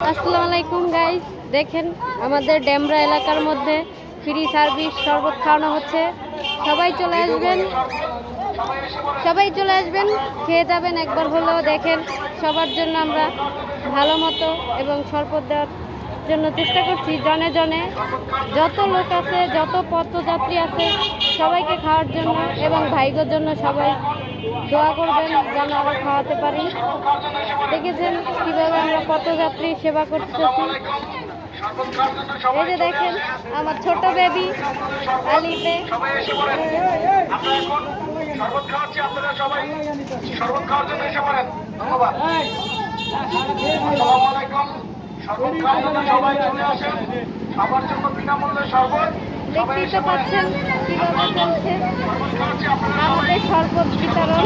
আসসালামু আলাইকুম গাইস, দেখেন আমাদের ডেমরা এলাকার মধ্যে ফ্রি সার্ভিস শরবত খাওয়ানো হচ্ছে। সবাই চলে আসবেন, খেয়ে যাবেন একবার হলেও। দেখেন সবার জন্য আমরা ভালো মতো এবং শরবত দেওয়ার জন্য চেষ্টা করছি। জনে জনে যত লোক আছে, যত পথযাত্রী আছে সবাইকে খাওয়ার জন্য এবং ভাইগোর জন্য সবাই দোয়া করবেন যেন আমরা খাওয়াতে পারি। দেখেছেন কিভাবে আমরা পথযাত্রী সেবা করতেছি। এই যে দেখেন আমার ছোট বেবি আলিতে। দেখতেই তো পাচ্ছেন কিভাবে চলছে আমাদের শরবত বিতরণ।